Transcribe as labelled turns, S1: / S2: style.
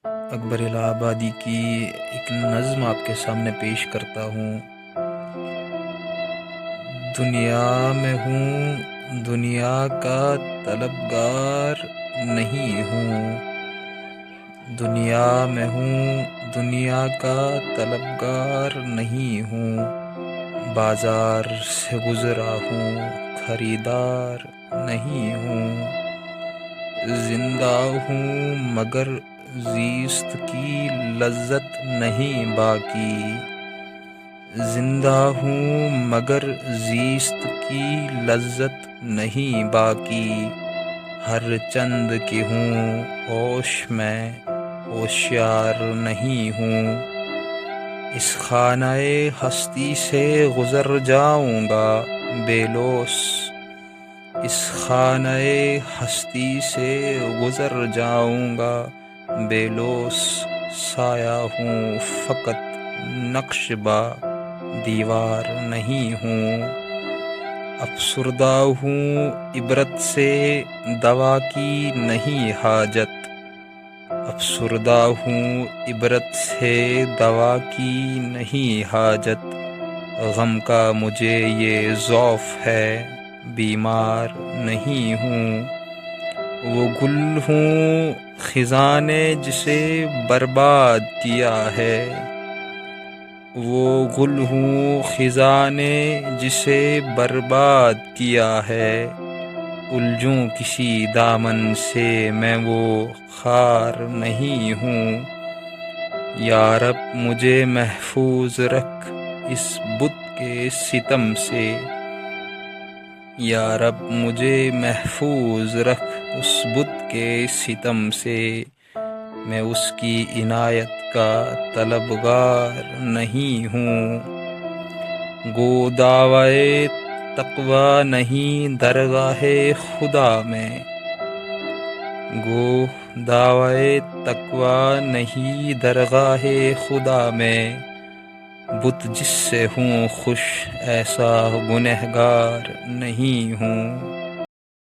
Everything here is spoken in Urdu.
S1: اکبر الہ آبادی کی ایک نظم آپ کے سامنے پیش کرتا ہوں۔ دنیا میں ہوں، دنیا کا طلبگار نہیں ہوں۔ دنیا میں ہوں، دنیا کا طلبگار نہیں ہوں۔ بازار سے گزرا ہوں، خریدار نہیں ہوں۔ زندہ ہوں مگر زیست کی لذت نہیں باقی۔ زندہ ہوں مگر زیست کی لذت نہیں باقی۔ ہر چند کی ہوں ہوش میں ہوشیار نہیں ہوں۔ اس خانہ ہستی سے گزر جاؤں گا بے لوث۔ اس خانہ ہستی سے گزر جاؤں گا بے لوث۔ سایہ ہوں فقط نقش بہ دیوار نہیں ہوں۔ افسردہ ہوں عبرت سے دوا کی نہیں حاجت۔ افسردہ ہوں عبرت سے دوا کی نہیں حاجت۔ غم کا مجھے یہ ضعف ہے، بیمار نہیں ہوں۔ وہ گل ہوں خزاں نے جسے برباد کیا ہے۔ وہ گل ہوں خزاں نے جسے برباد کیا ہے۔ الجھوں کسی دامن سے میں وہ خار نہیں ہوں۔ یا رب مجھے محفوظ رکھ اس بت کے ستم سے۔ یا رب مجھے محفوظ رکھ اس بت کے ستم سے۔ میں اس کی عنایت کا طلبگار نہیں ہوں۔ گو دعویٰ تقویٰ نہیں درگاہ خدا میں۔ گو دعویٰ تقویٰ نہیں درگاہ خدا میں۔ بت جس سے ہوں خوش ایسا گنہگار نہیں ہوں۔